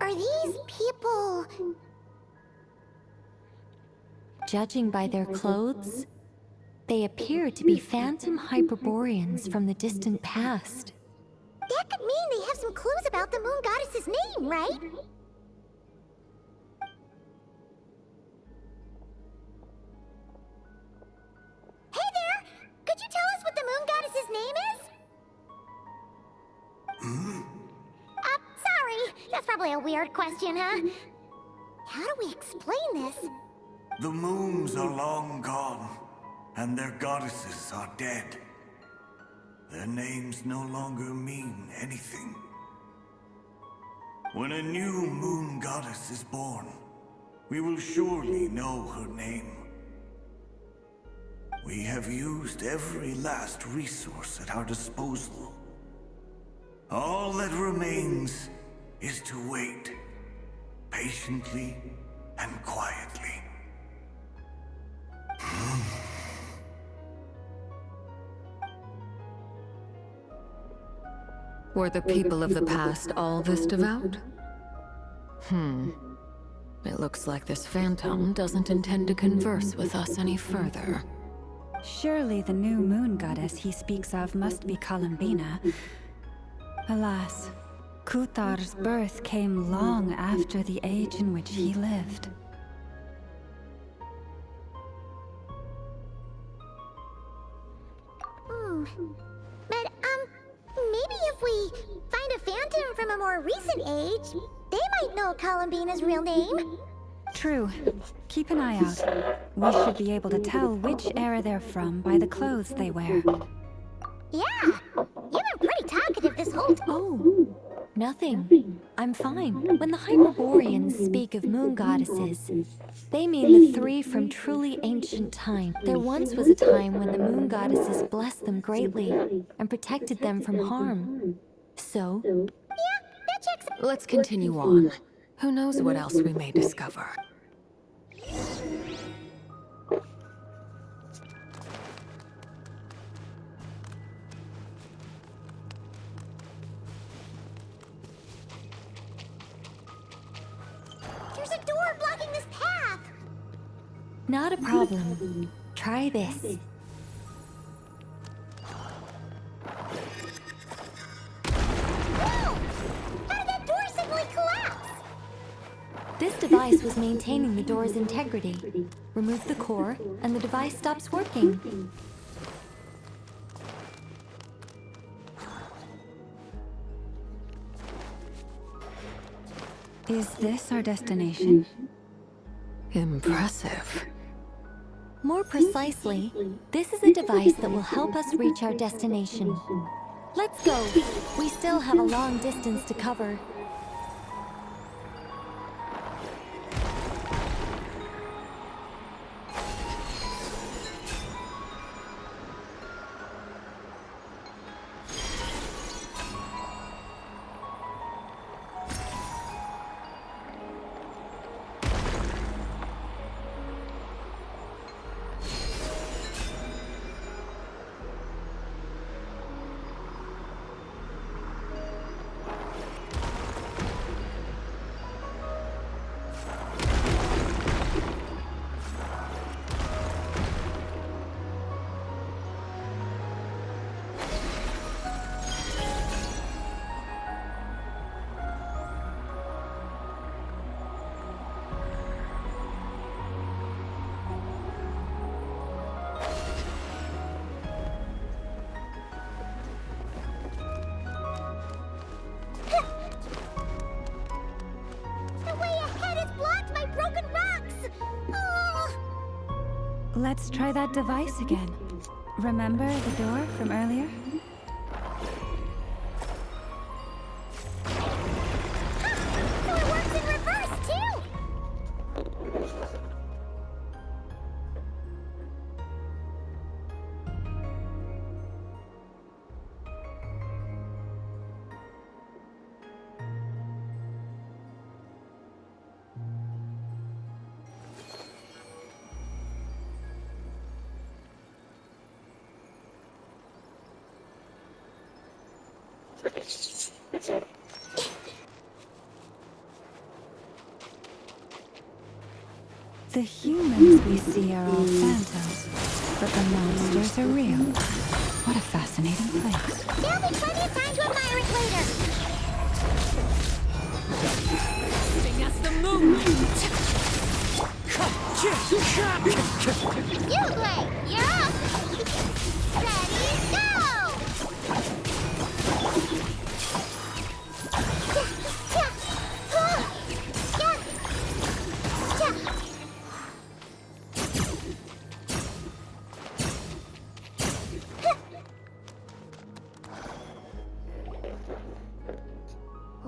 Are these people... Judging by their clothes, they appear to be phantom Hyperboreans from the distant past. That could mean they have some clues about the moon goddess's name, right? Hey there! Could you tell us what the moon goddess's name is? Sorry. That's probably a weird question, huh? How do we explain this? The moons are long gone, and their goddesses are dead. Their names no longer mean anything. When a new moon goddess is born, we will surely know her name. We have used every last resource at our disposal. All that remains is to wait, patiently and quietly. Were the people of the past all this devout? It looks like this phantom doesn't intend to converse with us any further. Surely the new moon goddess he speaks of must be Columbina. Alas, Kutar's birth came long after the age in which he lived. But, maybe if we find a phantom from a more recent age, they might know Columbina's real name. True. Keep an eye out. We should be able to tell which era they're from by the clothes they wear. Yeah, you've been pretty talkative this whole time. Oh, nothing. I'm fine. When the Hyperboreans speak of moon goddesses, they mean the three from truly ancient time. There once was a time when the moon goddesses blessed them greatly and protected them from harm. So, Yeah, that checks. Let's continue on. Who knows what else we may discover. There's a door blocking this path. not a problem. Try this. Whoa! How did that door suddenly collapse? This device was maintaining the door's integrity. Remove the core, and the device stops working. Is this our destination? Impressive. More precisely, this is a device that will help us reach our destination. Let's go. We still have a long distance to cover. The way ahead is blocked by broken rocks! Oh. Let's try that device again. Remember the door from earlier? So it works in reverse, too! The humans we see are all phantoms, but the monsters are real. What a fascinating place. There'll be plenty of time to admire it later. Sing us the moon! You play! You're up! Ready, go!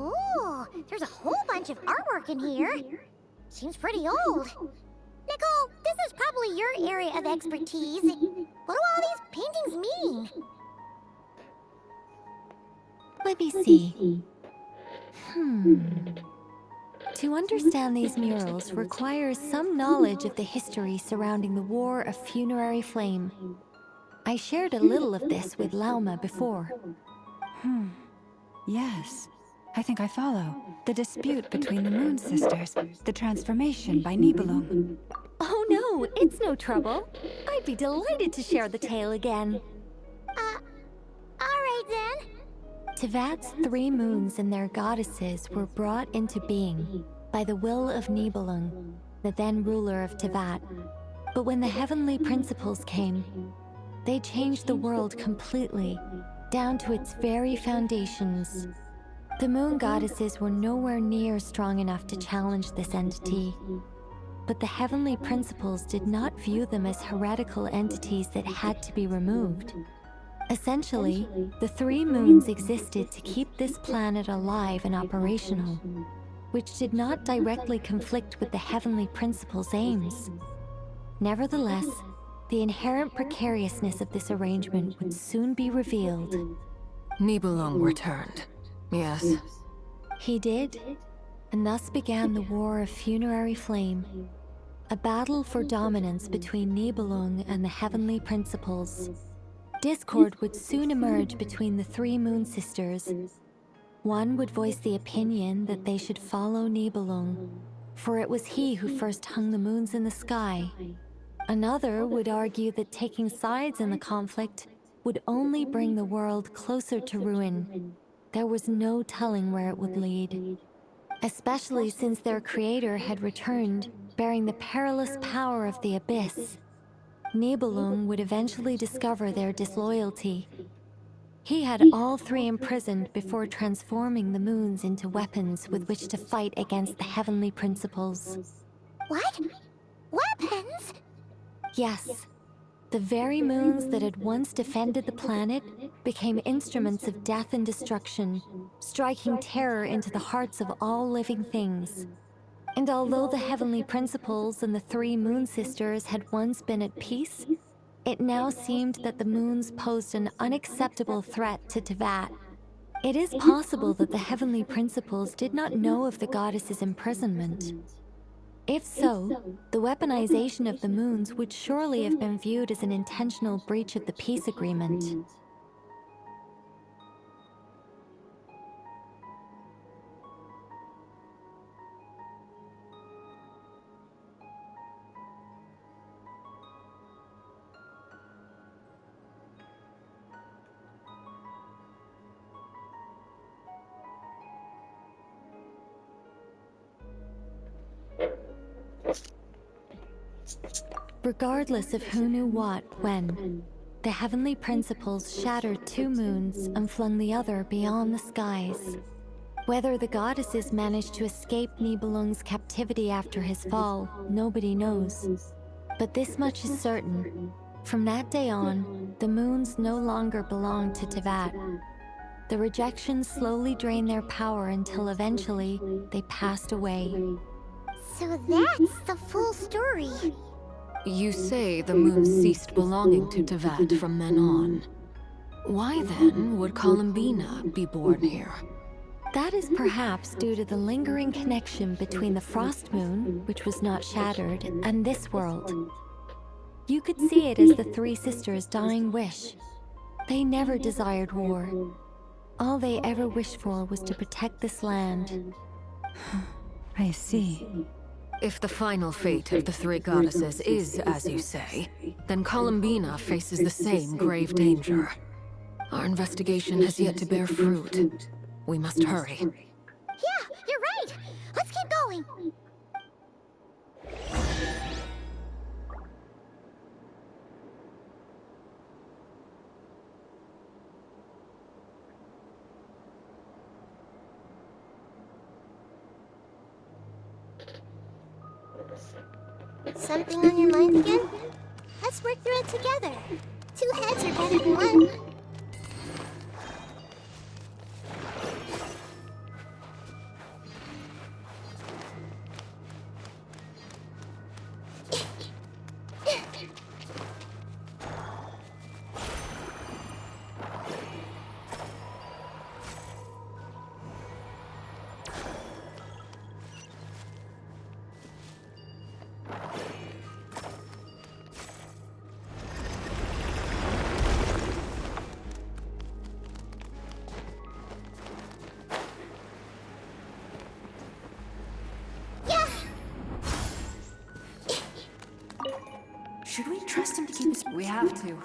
Ooh, there's a whole bunch of artwork in here. Seems pretty old. Nicole, this is probably your area of expertise. What do all these paintings mean? Let me see. To understand these murals requires some knowledge of the history surrounding the War of Funerary Flame. I shared a little of this with Lauma before. Yes, I think I follow. The dispute between the Moon Sisters, the transformation by Nibelung. Oh no, it's no trouble. I'd be delighted to share the tale again. Alright then. Tevat's 3 moons and their goddesses were brought into being by the will of Nibelung, the then ruler of Tevat. But when the heavenly principles came, they changed the world completely, down to its very foundations. The moon goddesses were nowhere near strong enough to challenge this entity. But the heavenly principles did not view them as heretical entities that had to be removed. Essentially, the 3 moons existed to keep this planet alive and operational, which did not directly conflict with the heavenly principles' aims. Nevertheless, the inherent precariousness of this arrangement would soon be revealed. Nibelung returned. Yes. He did, and thus began the War of Funerary Flame, a battle for dominance between Nibelung and the heavenly principles. Discord would soon emerge between the 3 moon sisters. One would voice the opinion that they should follow Nibelung, for it was he who first hung the moons in the sky. Another would argue that taking sides in the conflict would only bring the world closer to ruin. There was no telling where it would lead, especially since their creator had returned, bearing the perilous power of the abyss. Nibelung would eventually discover their disloyalty. He had all 3 imprisoned before transforming the moons into weapons with which to fight against the heavenly principles. What? Weapons? Yes, the very moons that had once defended the planet became instruments of death and destruction, striking terror into the hearts of all living things. And although the heavenly principles and the 3 moon sisters had once been at peace, it now seemed that the moons posed an unacceptable threat to Tevat. It is possible that the heavenly principles did not know of the goddess's imprisonment. If so, the weaponization of the moons would surely have been viewed as an intentional breach of the peace agreement. Regardless of who knew what, when, the heavenly principles shattered 2 moons and flung the other beyond the skies. Whether the goddesses managed to escape Nibelung's captivity after his fall, nobody knows. But this much is certain. From that day on, the moons no longer belonged to Tevat. The rejections slowly drained their power until eventually they passed away. So that's the full story. You say the moon ceased belonging to Tevat from then on. Why then would Columbina be born here? That is perhaps due to the lingering connection between the Frost Moon, which was not shattered, and this world. You could see it as the 3 sisters' dying wish. They never desired war. All they ever wished for was to protect this land. I see. If the final fate of the three goddesses is as you say, then Columbina faces the same grave danger. Our investigation has yet to bear fruit. We must hurry. Yeah, you're right. Let's keep going. Something on your mind again? Let's work through it together. Two heads are better than one. Should we trust him to keep his... We have to.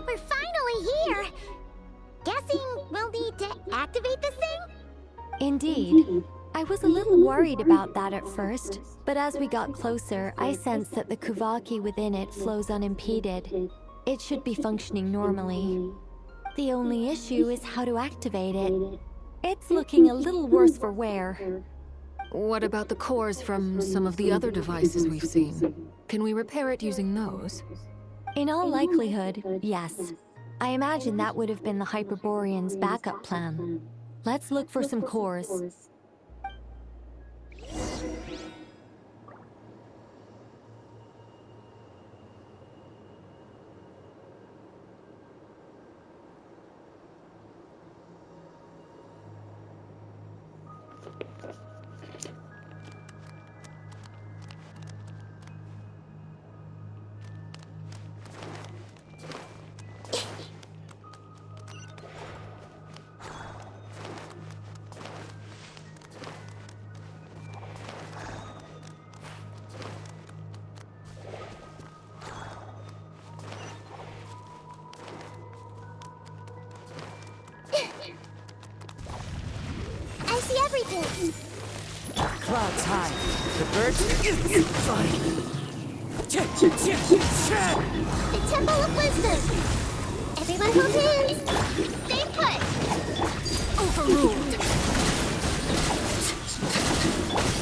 We're finally here. Guessing we'll need to activate this thing? Indeed. I was a little worried about that at first, but as we got closer, I sensed that the Kuvaki within it flows unimpeded. It should be functioning normally. The only issue is how to activate it. It's looking a little worse for wear. What about the cores from some of the other devices we've seen? Can we repair it using those? In all likelihood, yes. I imagine that would have been the Hyperborean's backup plan. Let's look for some cores. I see everything. Clouds high. The birds flying. The Temple of Wisdom. Everyone hold hands. Stay put. Overruled!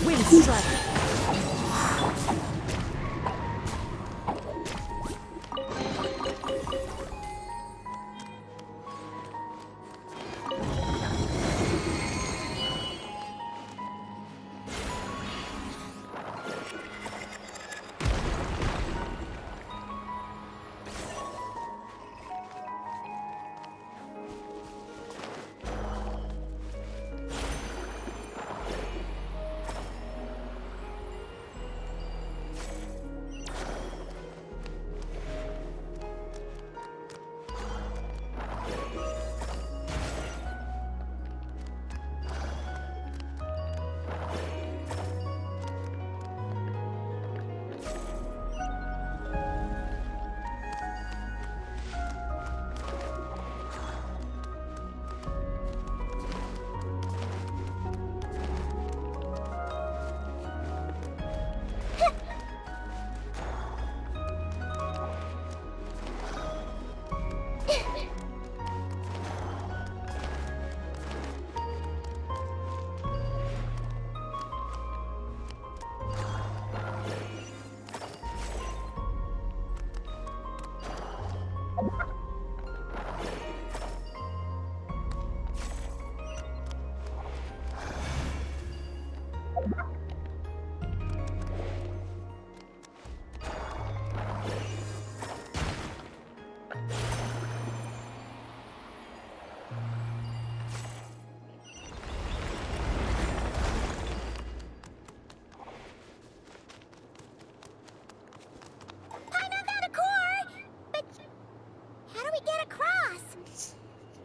Wind strike.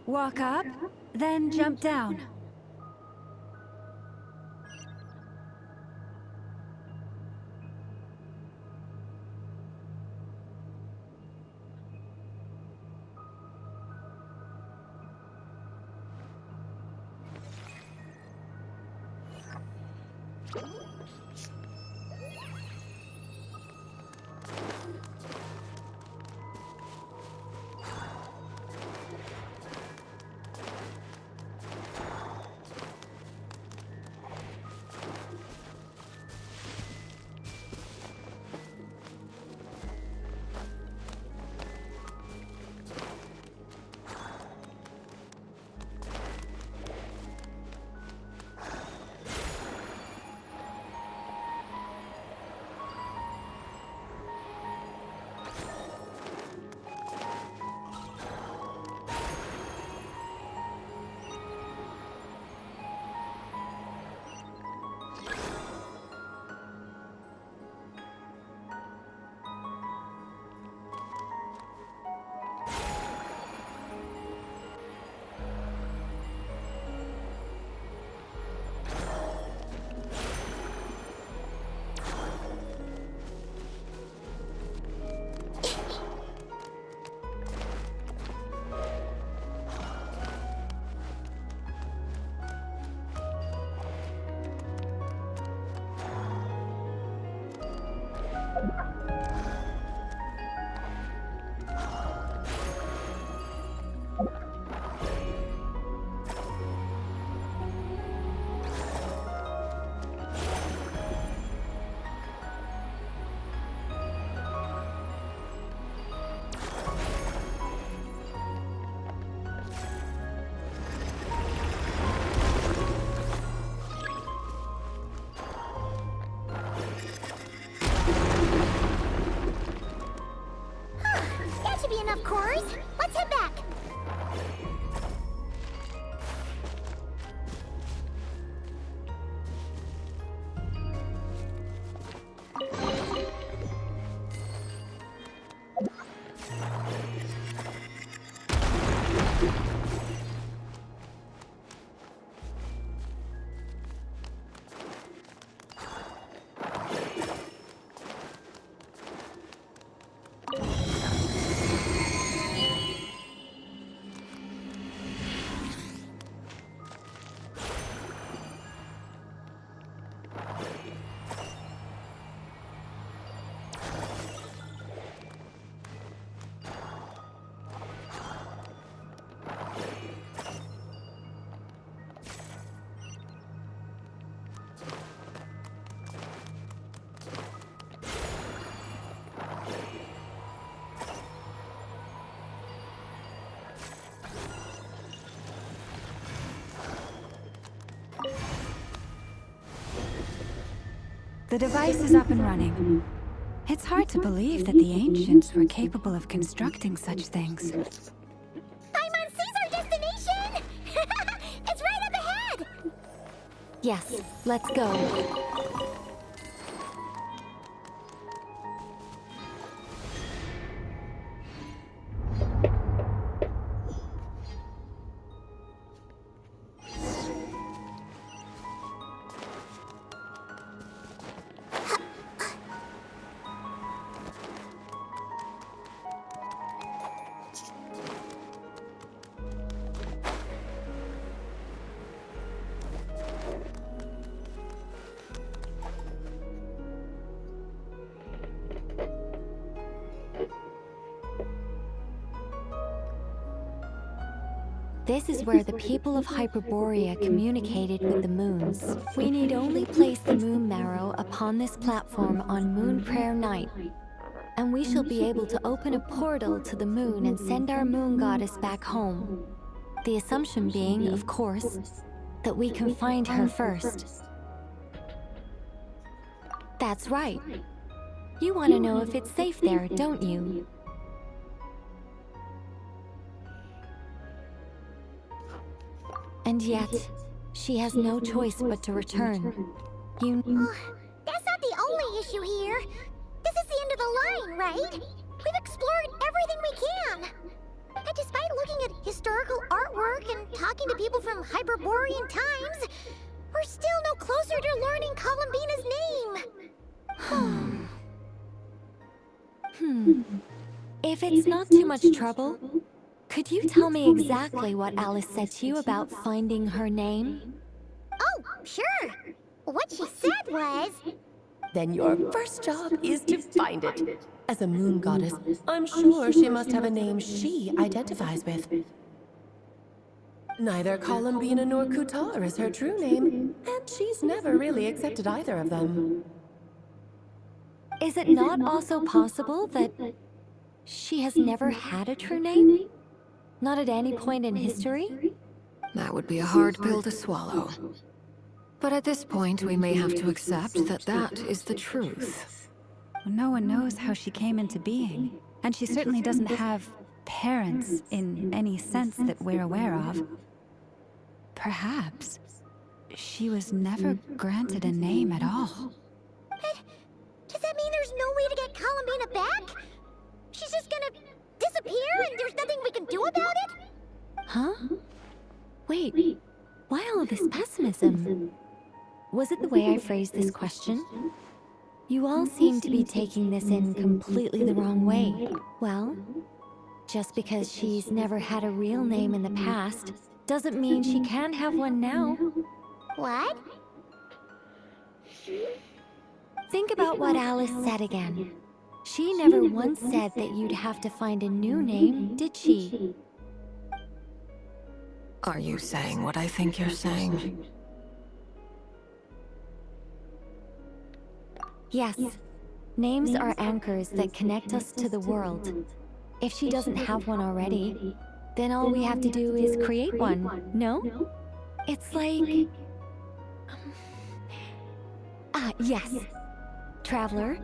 Walk up, then jump down. That should be enough cores. Let's head back. The device is up and running. It's hard to believe that the ancients were capable of constructing such things. Paimon sees our destination! It's right up ahead! Yes, let's go. This is where the people of Hyperborea communicated with the moons. We need only place the moon marrow upon this platform on Moon Prayer Night, and we shall be able to open a portal to the moon and send our moon goddess back home. The assumption being, of course, that we can find her first. That's right. You want to know if it's safe there, don't you? And yet, she has no choice but to return. That's not the only issue here. This is the end of the line, right? We've explored everything we can. And despite looking at historical artwork and talking to people from Hyperborean times, we're still no closer to learning Columbina's name. If it's not too much trouble, could you tell me exactly what Alice said to you about finding her name? Oh, sure. What she said was... Then your first job is to find it. As a moon goddess, I'm sure she must have a name she identifies with. Neither Columbina nor Kutar is her true name, and she's never really accepted either of them. Is it not also possible that she has never had a true name? Not at any point in history? That would be a hard pill to swallow. But at this point, we may have to accept that that is the truth. No one knows how she came into being, and she certainly doesn't have parents in any sense that we're aware of. Perhaps she was never granted a name at all. Does that mean there's no way to get Columbina back? She's just gonna disappear and there's nothing we can do about it? Huh? Wait, why all this pessimism? Was it the way I phrased this question? You all seem to be taking this in completely the wrong way. Well, just because she's never had a real name in the past doesn't mean she can't have one now. What? Think about what Alice said again. She never once said that you'd have to find a new name, did she? Are you saying what I think you're saying? Yes. Names are anchors that connect us to the world. If she doesn't have one already, then all we have to do is create one, no? It's like... yes. Traveler,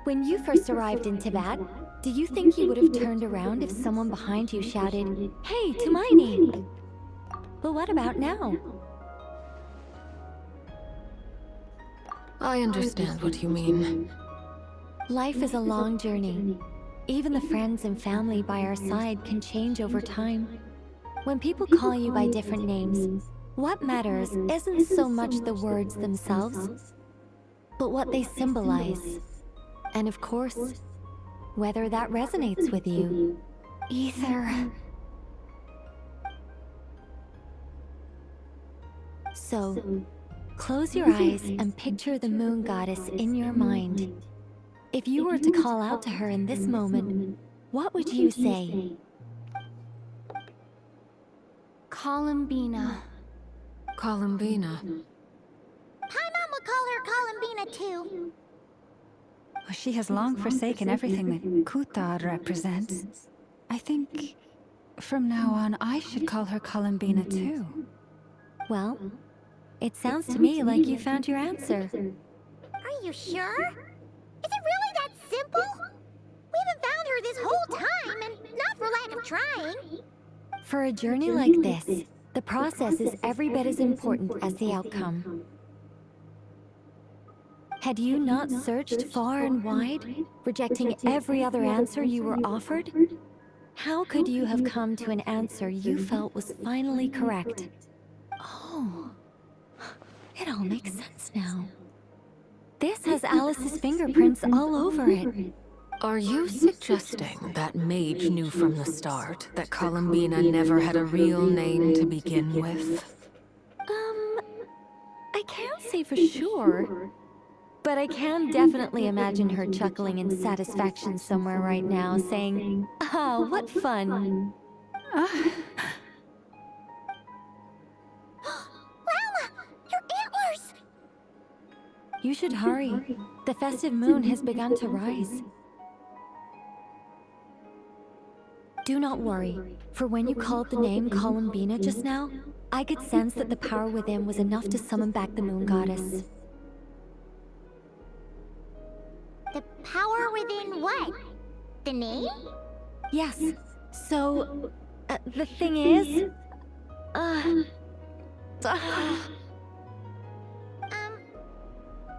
when you first arrived in Tibet, do you think you would have turned around if someone behind you shouted, "Hey, Tumaini!" But what about now? I understand what you mean. Life is a long journey. Even the friends and family by our side can change over time. When people call you by different names, what matters isn't so much the words themselves, but what they symbolize. And of course, whether that resonates with you. Ether. So, close your eyes and picture the moon goddess in your mind. If you were to call out to her in this moment, what would you say? Columbina. Columbina. Paimon will call her Columbina too. She has long forsaken everything that Kutar represents. I think from now on I should call her Columbina too. Well, it sounds to me like you found your answer. Are you sure? Is it really that simple? We haven't found her this whole time, and not for lack of trying. For a journey like this, the process is every bit as important as the outcome. Had you not searched far and wide, rejecting every other answer you were offered? How could you have come to an answer you felt was finally correct? Oh, it all makes sense now. This has Alice's fingerprints all over it. Are you suggesting that Mage knew from the start that Columbina never had a real name to begin with? I can't say for sure. But I can definitely imagine her chuckling in satisfaction somewhere right now, saying, "Ah, what fun." Lama! Your antlers! You should hurry. The festive moon has begun to rise. Do not worry, for when you called the name Columbina just now, I could sense that the power within was enough to summon back the moon goddess. The power within what? The name? Yes. So, the thing is...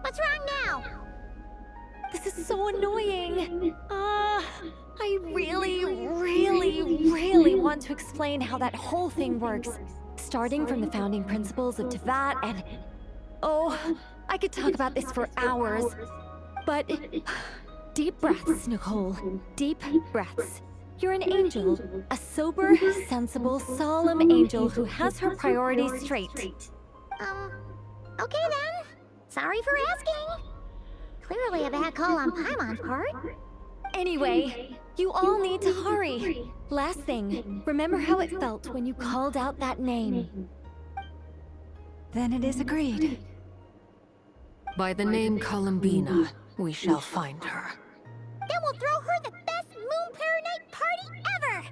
What's wrong now? This is so annoying. I really want to explain how that whole thing works, starting from the founding principles of Tevat and... Oh, I could talk about this for hours. But... Deep breaths, Nicole. Deep breaths. You're an angel. A sober, sensible, solemn angel who has her priorities straight. Okay then. Sorry for asking. Clearly a bad call on Paimon's part. Anyway, you all need to hurry. Last thing, remember how it felt when you called out that name. Then it is agreed. By the name Columbina, we shall find her. Then we'll throw her the best Moon Night party ever!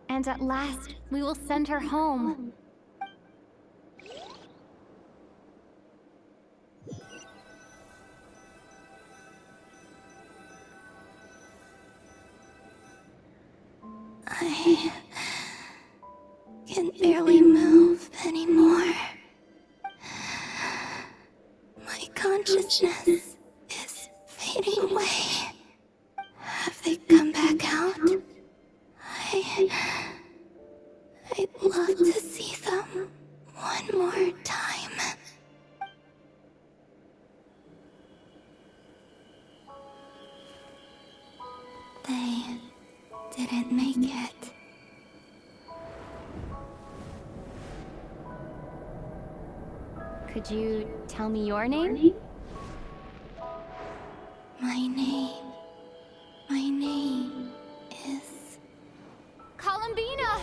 And at last, we will send her home. I can barely move anymore. My consciousness is fading away. Have they come back out? I'd love to see them one more time. They didn't make it. Could you tell me your name? My name is... Columbina!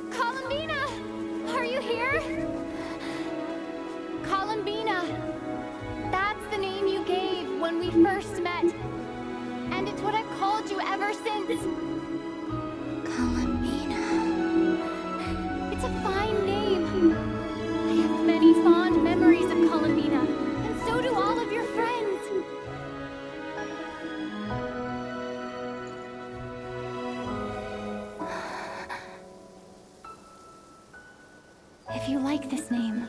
Columbina! Are you here? Columbina! That's the name you gave when we first met. And it's what I've called you ever since. Columbina. It's a fine name. I have many fond memories of Columbina, and so do all of your friends. If you like this name,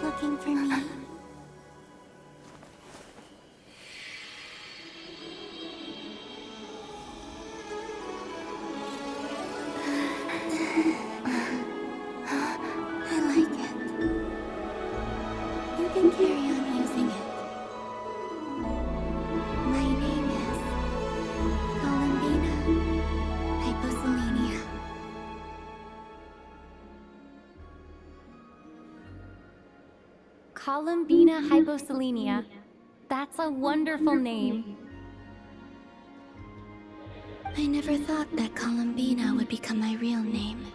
Looking for me? I like it. You can carry on using it. My name is Columbina Hyposelenia. Columbina Hyposelenia. That's a wonderful name. I never thought that Columbina would become my real name.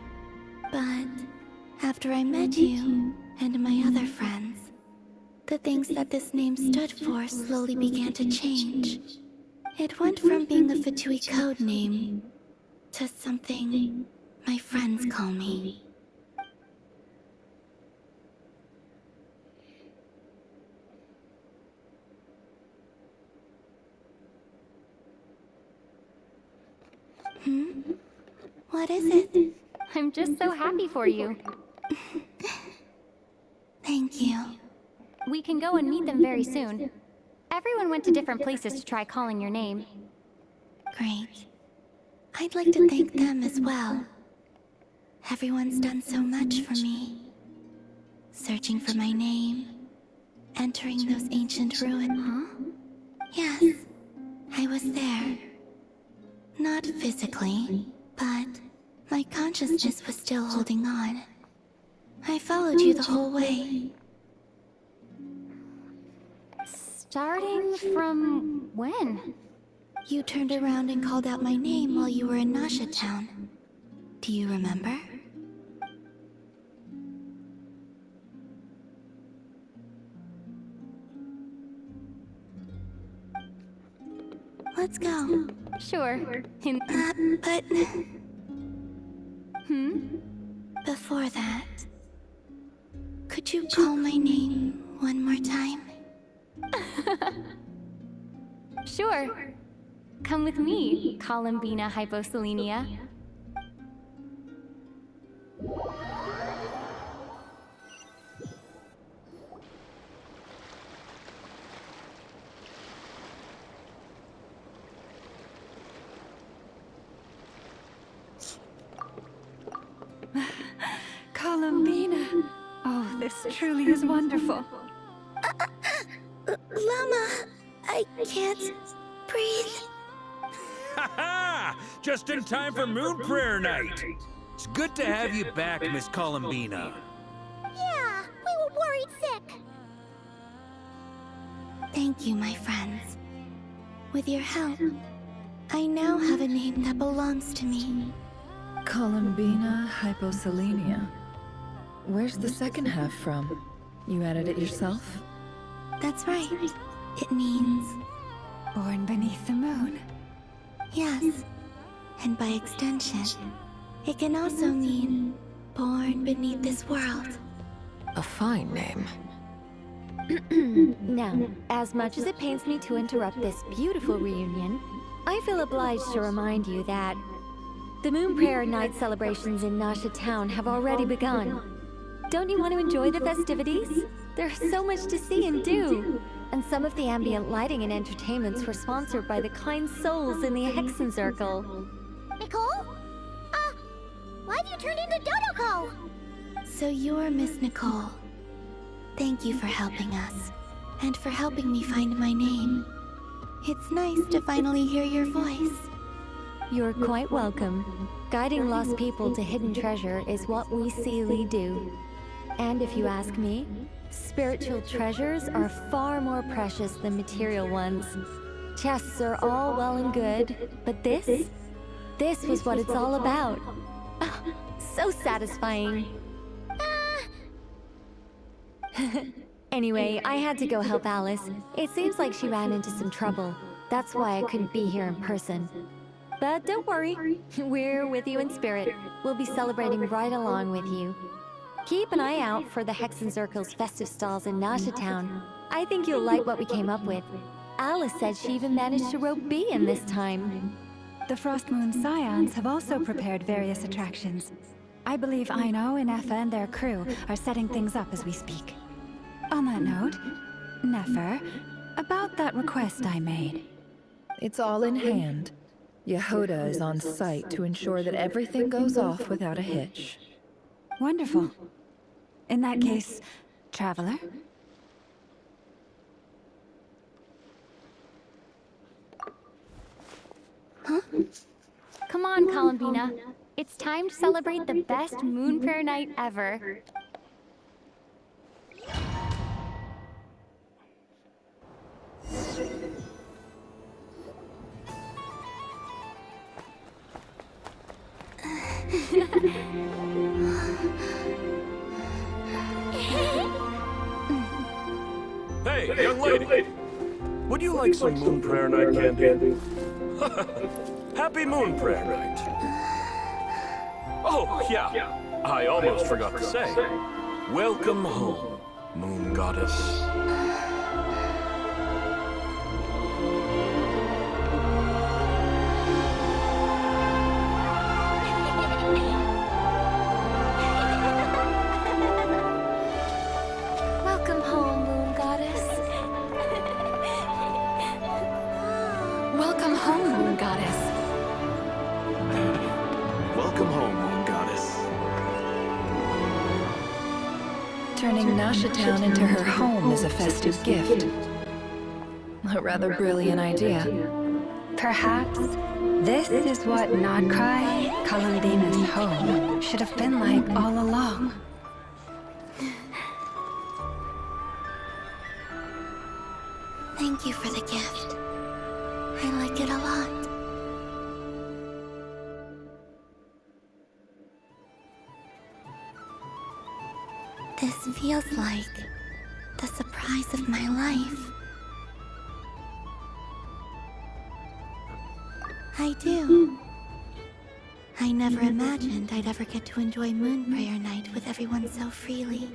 But after I met you and my other friends, the things that this name stood for slowly began to change. It went from being a Fatui code name to something my friends call me. What is it? I'm just so happy for you. Thank you. We can go and meet them very soon. Everyone went to different places to try calling your name. Great. I'd like to thank them as well. Everyone's done so much for me. Searching for my name, entering those ancient ruins. Huh? Yes, I was there. Not physically, but my consciousness was still holding on. I followed you the whole way. Starting from when? You turned around and called out my name while you were in Nasha Town. Do you remember? Let's go. Sure. But... Hmm? Before that, could you call my name one more time? Sure. Come with me, Columbina Hyposelenia. Columbina! Oh, this truly is wonderful. Llama, I can't breathe. Ha ha! Just in time for Moon Prayer Night. It's good to have you back, Miss Columbina. Yeah, we were worried sick. Thank you, my friends. With your help, I now have a name that belongs to me. Columbina Hyposelenia. Where's the second half from? You added it yourself? That's right. It means... Born beneath the moon. yes. And by extension, it can also mean born beneath this world. A fine name. Now, as much as it pains me to interrupt this beautiful reunion, I feel obliged to remind you that the Moon Prayer Night celebrations in Nasha Town have already begun. Don't you want to enjoy the festivities? There's so much to see and do. And some of the ambient lighting and entertainments were sponsored by the kind souls in the Hexen Circle. Nicole? Why have you turned into Dodoko? So you're Miss Nicole. Thank you for helping us, and for helping me find my name. It's nice to finally hear your voice. You're quite welcome. Guiding lost people to hidden treasure is what we Seelie do. And if you ask me, spiritual treasures are far more precious than material ones. Chests are all well and good, but this was what it's all about. Ah, so satisfying. Anyway, I had to go help Alice. It seems like she ran into some trouble. That's why I couldn't be here in person. But don't worry, we're with you in spirit. We'll be celebrating right along with you. Keep an eye out for the Hexen Circle's festive stalls in Nasha Town. I think you'll like what we came up with. Alice said she even managed to rope B in this time. The Frost Moon Scions have also prepared various attractions. I believe Aino, Nefer, and their crew are setting things up as we speak. On that note, Nefer, about that request I made. It's all in hand. Yehoda is on site to ensure that everything goes off without a hitch. Wonderful. In that case, Traveler? Huh? Come on, Columbina. It's time to celebrate the best Moon Prayer Night ever. Hey, young lady! Would you like some Moon Prayer Night candy? Happy Moon Prayer Night! Oh, yeah, I almost forgot to say. Welcome home, Moon Goddess. Welcome home, Moon Goddess. Welcome home, Moon Goddess. Welcome home, Moon Goddess. Turning Nasha Town into her home is a festive gift. A rather brilliant idea. Perhaps this is what Nodcry, Columbina's home, should have been like all along. Thank you for the gift. I like it a lot. This feels like the surprise of my life. I do. I never imagined I'd ever get to enjoy Moon Prayer Night with everyone so freely.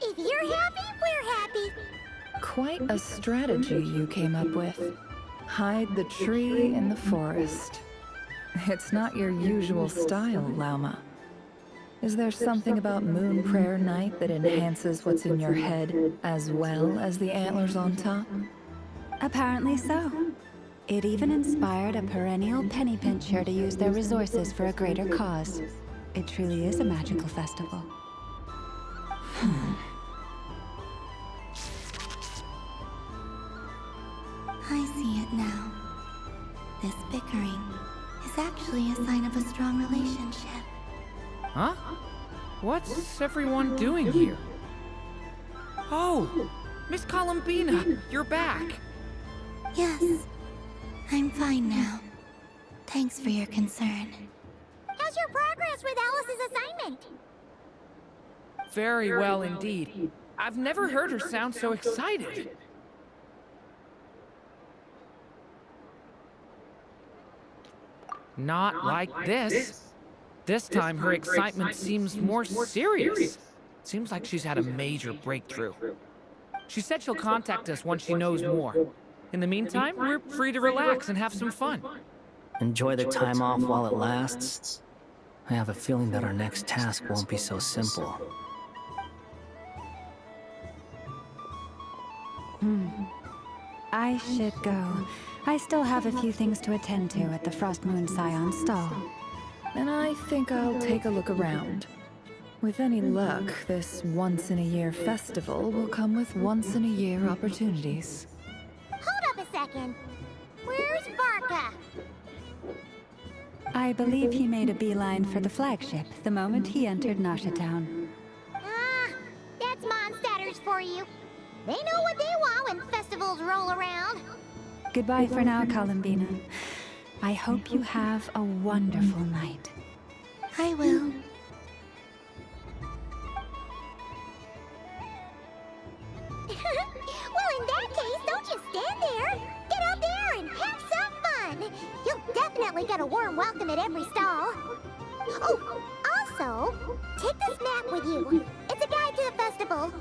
If you're happy, we're happy. Quite a strategy you came up with. Hide the tree in the forest. It's not your usual style, Lauma. Is there something about Moon Prayer Night that enhances what's in your head as well as the antlers on top? Apparently so. It even inspired a perennial penny pincher to use their resources for a greater cause. It truly is a magical festival. I see it now. This bickering is actually a sign of a strong relationship. Huh? What's everyone doing here? Oh! Miss Columbina, you're back! Yes, I'm fine now. Thanks for your concern. How's your progress with Alice's assignment? Very well indeed. I've never heard her sound so excited. Not like this. This time her excitement seems more serious. Seems like she's had a major breakthrough. She said she'll contact us once she knows more. In the meantime, we're free to relax and have some fun. Enjoy the time off while it lasts. I have a feeling that our next task won't be so simple. I should go. I still have a few things to attend to at the Frost Moon Scion stall. And I think I'll take a look around. With any luck, this once-in-a-year festival will come with once-in-a-year opportunities. Hold up a second. Where's Varka? I believe he made a beeline for the flagship the moment he entered Nasha Town. Ah, that's Mondstadters for you. They know what they want when festivals roll around. Goodbye for now, Columbina. I hope you have a wonderful night. I will. Well, in that case, don't just stand there. Get out there and have some fun. You'll definitely get a warm welcome at every stall. Oh, also, take this map with you. It's a guide to the festival.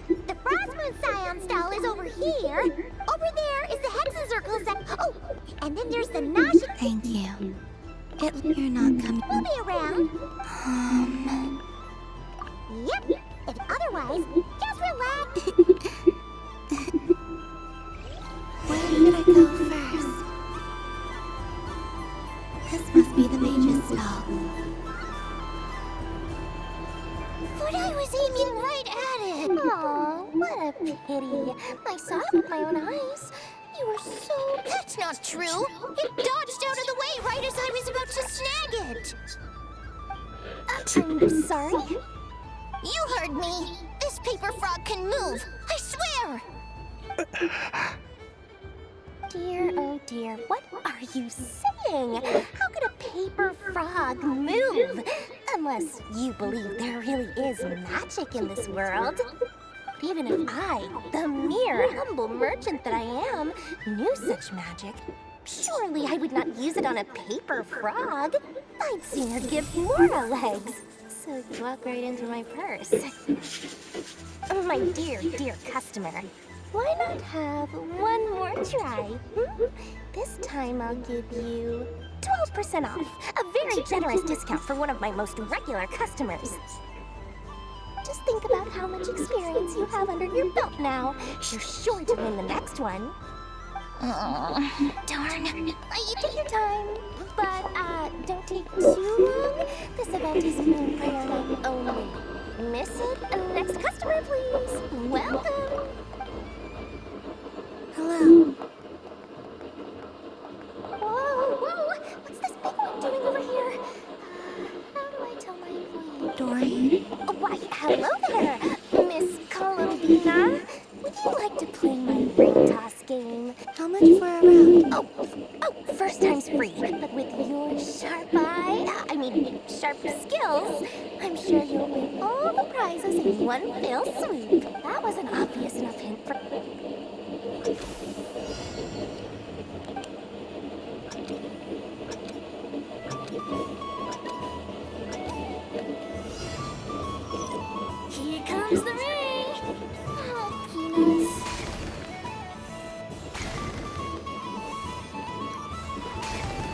The Frostmoon Scion stall is over here. Over there is the Hexen Circle set. Oh, and then there's the Nasha. Thank you. You're not coming. We'll be around. Yep. If otherwise, just relax. Where should I go first? This must be the mage's stall. But I was aiming right at it. Oh, what a pity. I saw it with my own eyes. You were so... That's not true. It dodged out of the way right as I was about to snag it. I'm sorry. You heard me. This paper frog can move. I swear. Dear, oh dear, what are you saying? How could a paper frog move? Unless you believe there really is magic in this world. Even if I, the mere humble merchant that I am, knew such magic, surely I would not use it on a paper frog. I'd sooner give Mora legs. So you walk right into my purse. My dear, dear customer, why not have one more try? This time I'll give you 12% off. A very generous discount for one of my most regular customers. Just think about how much experience you have under your belt now. You're sure to win the next one. Oh, darn. You take your time, but don't take too long. This event is Moon Prayer Night only. Miss it? Next customer, please. Welcome. Hello. Whoa, whoa! What's this big one doing over here? How do I tell my employee? Dory? Why, hello there, Miss Columbina. Would you like to play my ring toss game? How much for a round? Oh, first time's free. But with your sharp sharp skills, I'm sure you'll win all the prizes in one fell swoop. That was an obvious enough hint for... Here comes the ring! Oh, peanuts.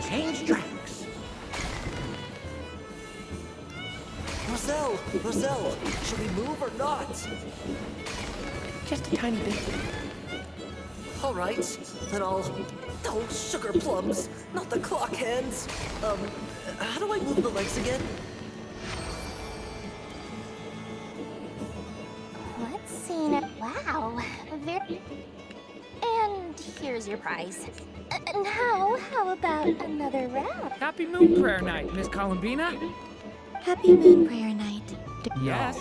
Change tracks. Roselle, should we move or not? Just a tiny bit. All right, then I'll... Oh, sugar plums, not the clock hands. How do I move the legs again? Let's see now. Wow, very... And here's your prize. Now, how about another round? Happy Moon Prayer Night, Miss Columbina. Happy Moon Prayer Night. Yes.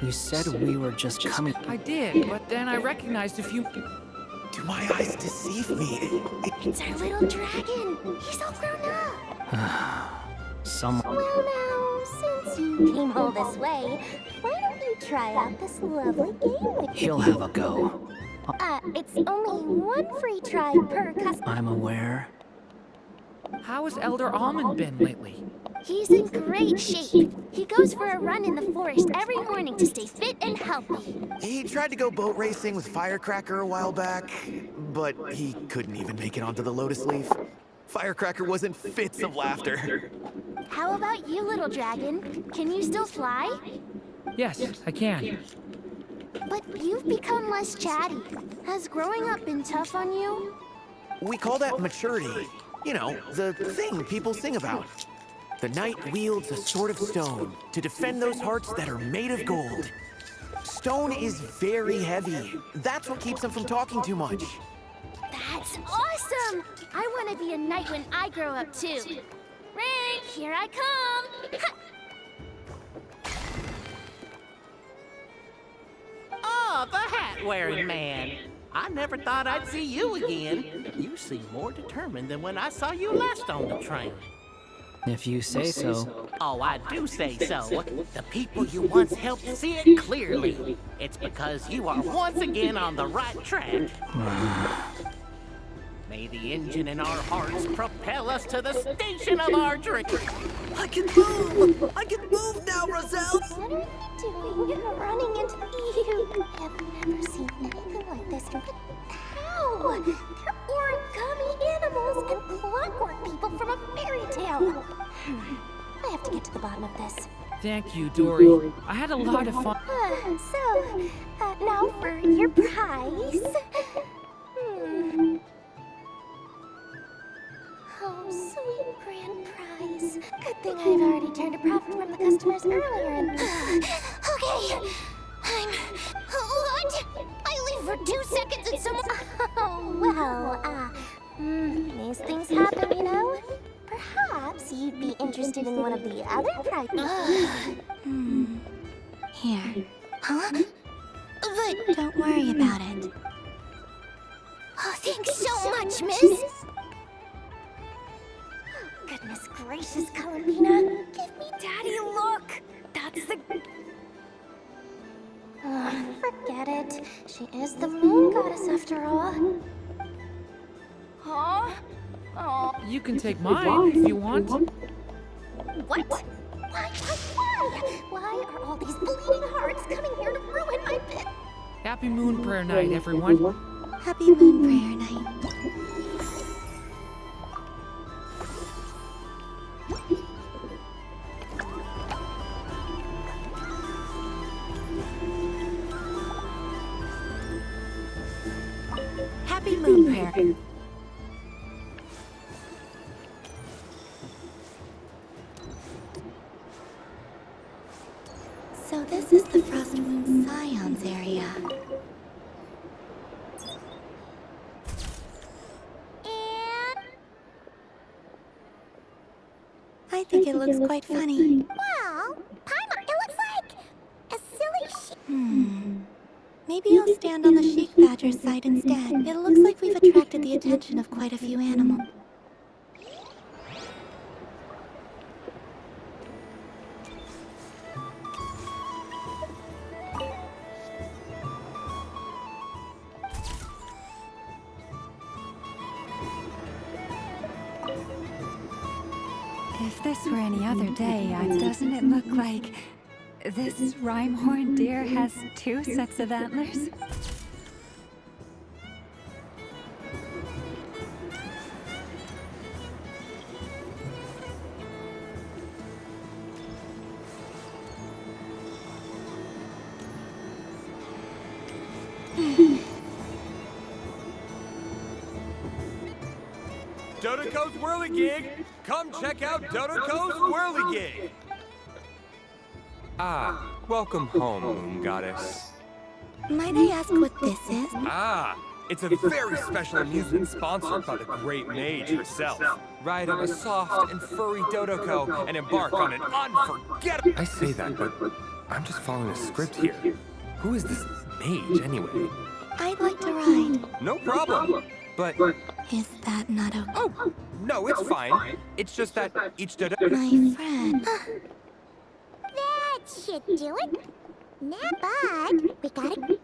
You said we were just coming. I did, but then I recognized a few... Do my eyes deceive me? It's our little dragon. He's all grown up. Someone... Well now, since you came all this way, why don't you try out this lovely game with He'll have a go. It's only one free try per customer. I'm aware. How has Elder Almond been lately? He's in great shape. He goes for a run in the forest every morning to stay fit and healthy. He tried to go boat racing with Firecracker a while back, but he couldn't even make it onto the Lotus Leaf. Firecracker was in fits of laughter. How about you, little dragon? Can you still fly? Yes, I can. But you've become less chatty. Has growing up been tough on you? We call that maturity. You know, the thing people sing about. The knight wields a sword of stone to defend those hearts that are made of gold. Stone is very heavy. That's what keeps him from talking too much. That's awesome! I want to be a knight when I grow up too. Ring, here I come! Ha! Oh, the hat-wearing man. I never thought I'd see you again. You seem more determined than when I saw you last on the train. If you say so. Oh, I do say so. The people you once helped see it clearly. It's because you are once again on the right track. May the engine in our hearts propel us to the station of our dream. I can move! I can move now, Roselle! What are you doing? Running into you. I've never seen anything like this. But how? They're origami animals and clockwork people from a fairy tale. I have to get to the bottom of this. Thank you, Dory. I had a lot of fun. Now for your prize. Oh, sweet grand prize. Good thing I've already turned a profit from the customers earlier and... Okay, what? I leave for 2 seconds and someone... Oh, well, these things happen, you know? Perhaps you'd be interested in one of the other prizes. Here. Huh? But don't worry about it. Oh, thanks so much, miss! Goodness gracious, Columbina. Give me daddy a look. That's the... Forget it. She is the moon goddess after all. Huh? Oh. You can take mine if you want. What? Why are all these bleeding hearts coming here to ruin my bit? Happy Moon Prayer Night, everyone. Happy Moon Prayer Night. Happy Moon Prayer. So this is the Frost Moon Scions area. I think it looks quite funny. Well, Paimon, it looks like a silly Maybe I'll stand on the Sheik Badger's side instead. It looks like we've attracted the attention of quite a few animals. If this were any other day, doesn't it look like this rhyme-horned deer has 2 sets of antlers? Dodoco's Whirligig! Come check out Dodoco's Whirligig! Ah, welcome home, Moon Goddess. Might I ask what this is? Ah, it's a very special amusement sponsored by the great mage herself. Ride on a soft and furry Dodoco and embark on an unforgettable... I say that, but I'm just following a script here. Who is this mage, anyway? I'd like to ride. No problem, but... Is that not okay? Oh, no, it's fine. It's just that each Dodo... My friend. That should do it. Now, bud, we gotta...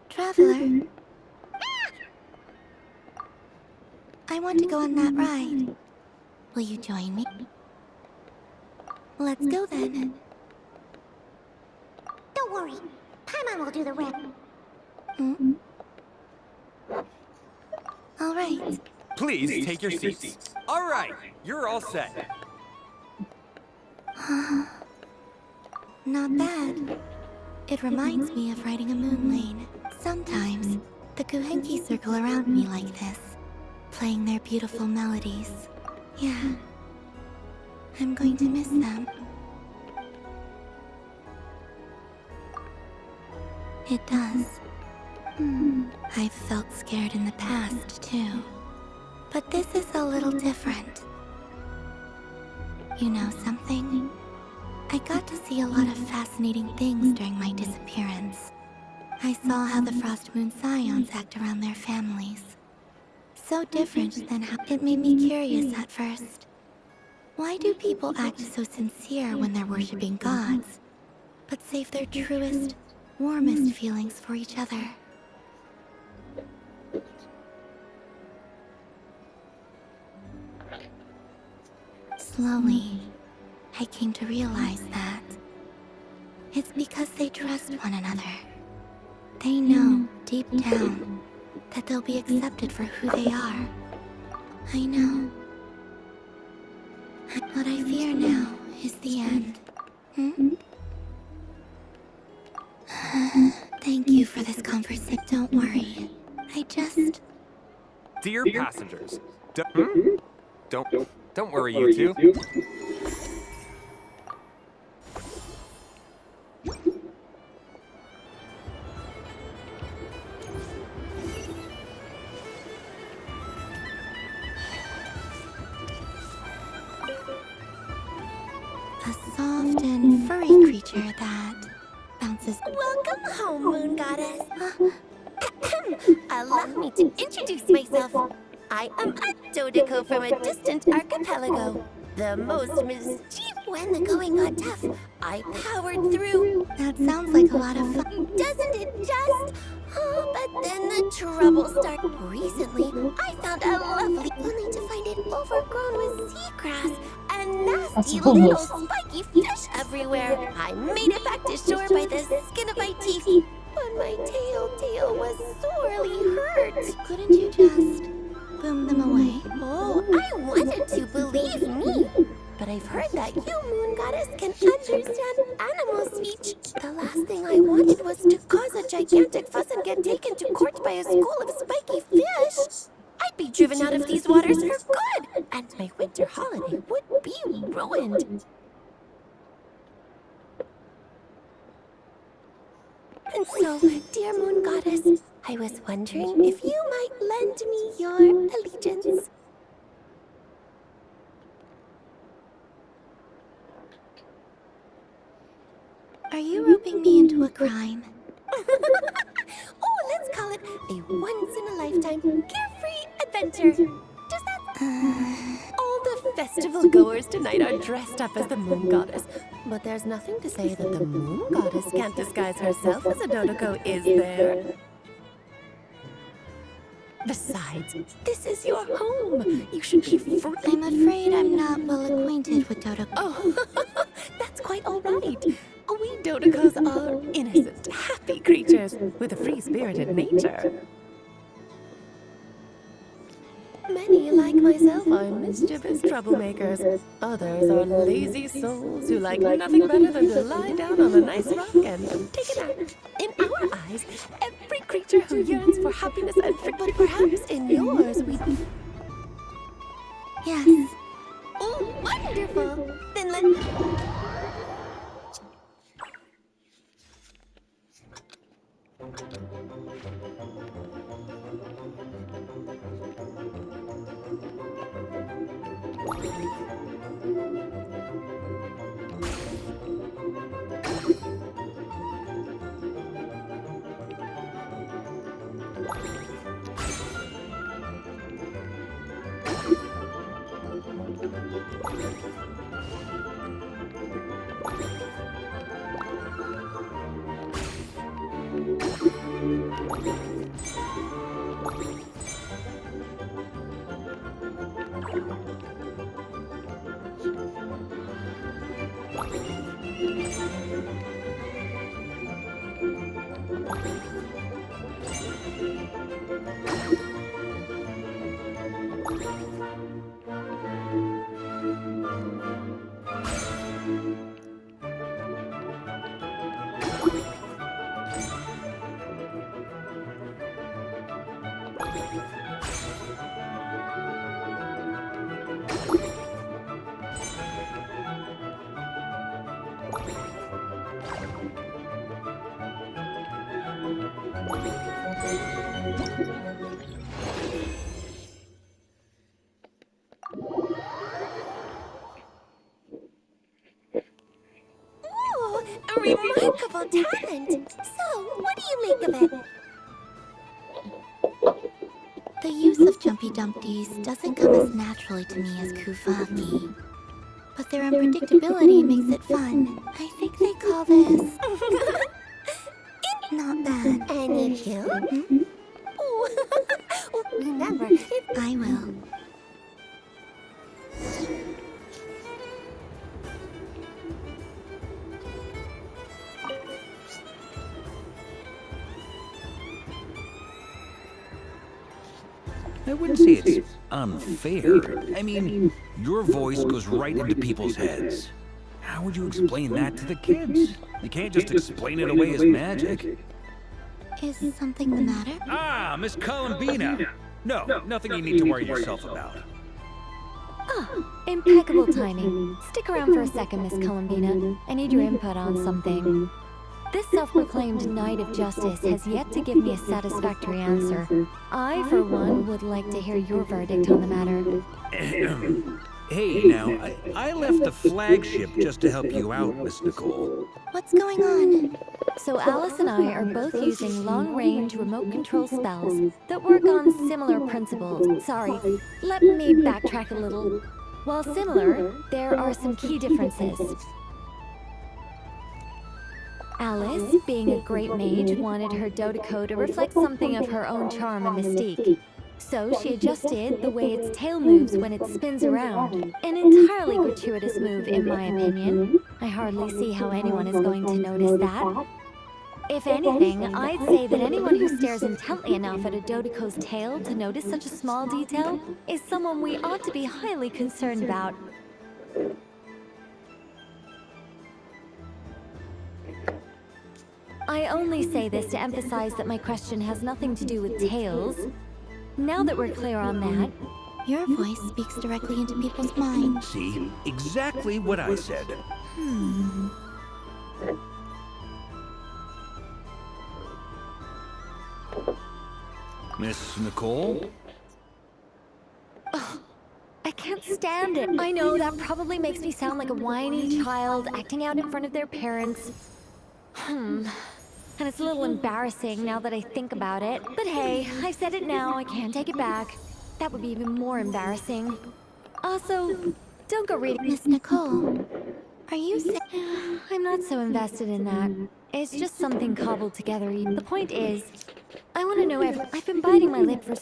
Traveler. I want to go on that ride. Will you join me? Let's go then. Don't worry. Paimon will do the rest. All right. Please take your seats. All right, you're all set. Not bad. It reminds me of riding a moon lane. Sometimes, the Kuhenki circle around me like this, playing their beautiful melodies. Yeah. I'm going to miss them. It does. I've felt scared in the past, too. But this is a little different. You know something? I got to see a lot of fascinating things during my disappearance. I saw how the Frost Moon Scions act around their families. So different than how it made me curious at first. Why do people act so sincere when they're worshipping gods, but save their truest, warmest feelings for each other? Slowly, I came to realize that it's because they trust one another. They know, deep down, that they'll be accepted for who they are. I know. What I fear now is the end. Thank you for this conversation. Don't worry. I just... Dear passengers, don't worry, you two. A soft and furry creature that bounces... Welcome home, Moon Goddess. Allow me to introduce myself. I am a Dodoco from a distant archipelago. The most mischief when the going got tough. I powered through. That sounds like a lot of fun. Doesn't it just? Oh, but then the trouble started. Recently, I found a lovely, only to find it overgrown with seagrass and nasty little spiky fish everywhere. I made it back to shore by the skin of my teeth, but my tail was sorely hurt. Couldn't you just boom them away? Oh, I wanted to, believe me. But I've heard that you, Moon Goddess, can understand animal speech. The last thing I wanted was to cause a gigantic fuss and get taken to court by a school of spiky fish. I'd be driven out of these waters for good, and my winter holiday would be ruined. And so, dear Moon Goddess, I was wondering if you might lend me your allegiance. Are you roping me into a crime? Oh, let's call it a once-in-a-lifetime carefree adventure. Does that... All the festival goers tonight are dressed up as the Moon Goddess. But there's nothing to say that the Moon Goddess can't disguise herself as a Dodoko, is there? Besides, this is your home. You should be free. I'm afraid I'm not well acquainted with Dodoko. Oh, that's quite all right. We Dodokos are innocent, happy creatures with a free-spirited nature. Many, like myself, are mischievous troublemakers. Others are lazy souls who like nothing better than to lie down on a nice rock and take a nap. In our eyes, every creature who yearns for happiness and freedom, but perhaps in yours we... Yes. Oh, wonderful! Then let... Ooh, a remarkable talent. So, what do you make of it? The use of Jumpy Dumpties doesn't come as naturally to me as Kufaki. But their unpredictability makes it fun. I think they call this... not bad. Any kill? Oh, remember, if... I will. I wouldn't say it's unfair. I mean, your voice goes right into people's heads. How would you explain that to the kids? You can't just explain it away as magic. Is something the matter? Ah, Miss Columbina! No, nothing you need to worry yourself about. Oh, impeccable timing. Stick around for a second, Miss Columbina. I need your input on something. This self-proclaimed Knight of Justice has yet to give me a satisfactory answer. I, for one, would like to hear your verdict on the matter. Hey, now, I left the flagship just to help you out, Miss Nicole. What's going on? So Alice and I are both using long-range remote control spells that work on similar principles. Sorry, let me backtrack a little. While similar, there are some key differences. Alice, being a great mage, wanted her Dodoko to reflect something of her own charm and mystique. So she adjusted the way its tail moves when it spins around. An entirely gratuitous move, in my opinion. I hardly see how anyone is going to notice that. If anything, I'd say that anyone who stares intently enough at a Dodoko's tail to notice such a small detail is someone we ought to be highly concerned about. I only say this to emphasize that my question has nothing to do with tails. Now that we're clear on that, your voice speaks directly into people's minds. See? Exactly what I said. Miss Nicole? Ugh, I can't stand it. I know that probably makes me sound like a whiny child acting out in front of their parents. And it's a little embarrassing now that I think about it. But hey, I said it now, I can't take it back. That would be even more embarrassing. Also, don't go reading. Miss Nicole, are you I'm not so invested in that. It's just something cobbled together. The point is, I want to know I've been biting my lip for...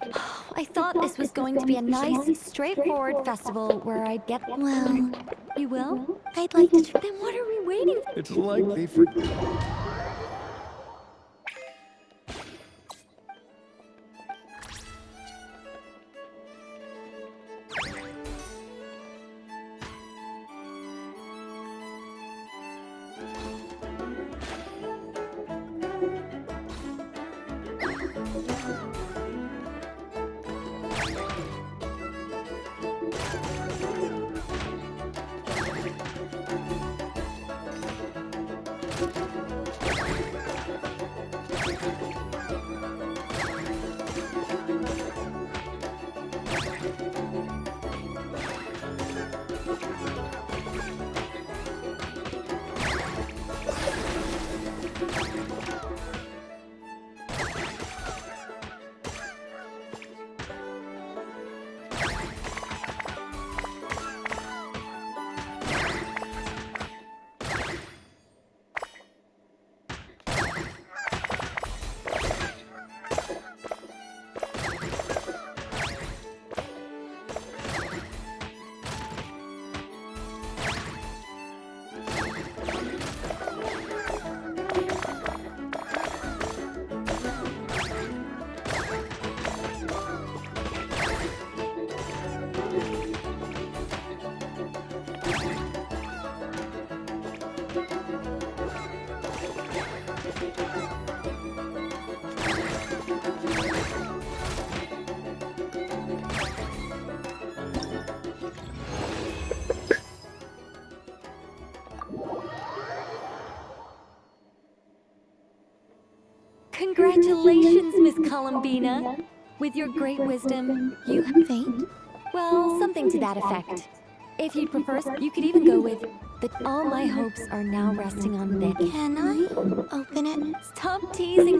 I thought this was going to be a nice, straightforward festival where I'd get... Well... You will? I'd like to... Then what are we waiting for? It's likely for... Congratulations, Miss Columbina. With your great wisdom, you faint? Well, something to that effect. If you'd prefer, you could even go with that all my hopes are now resting on this. Can I open it? Stop teasing.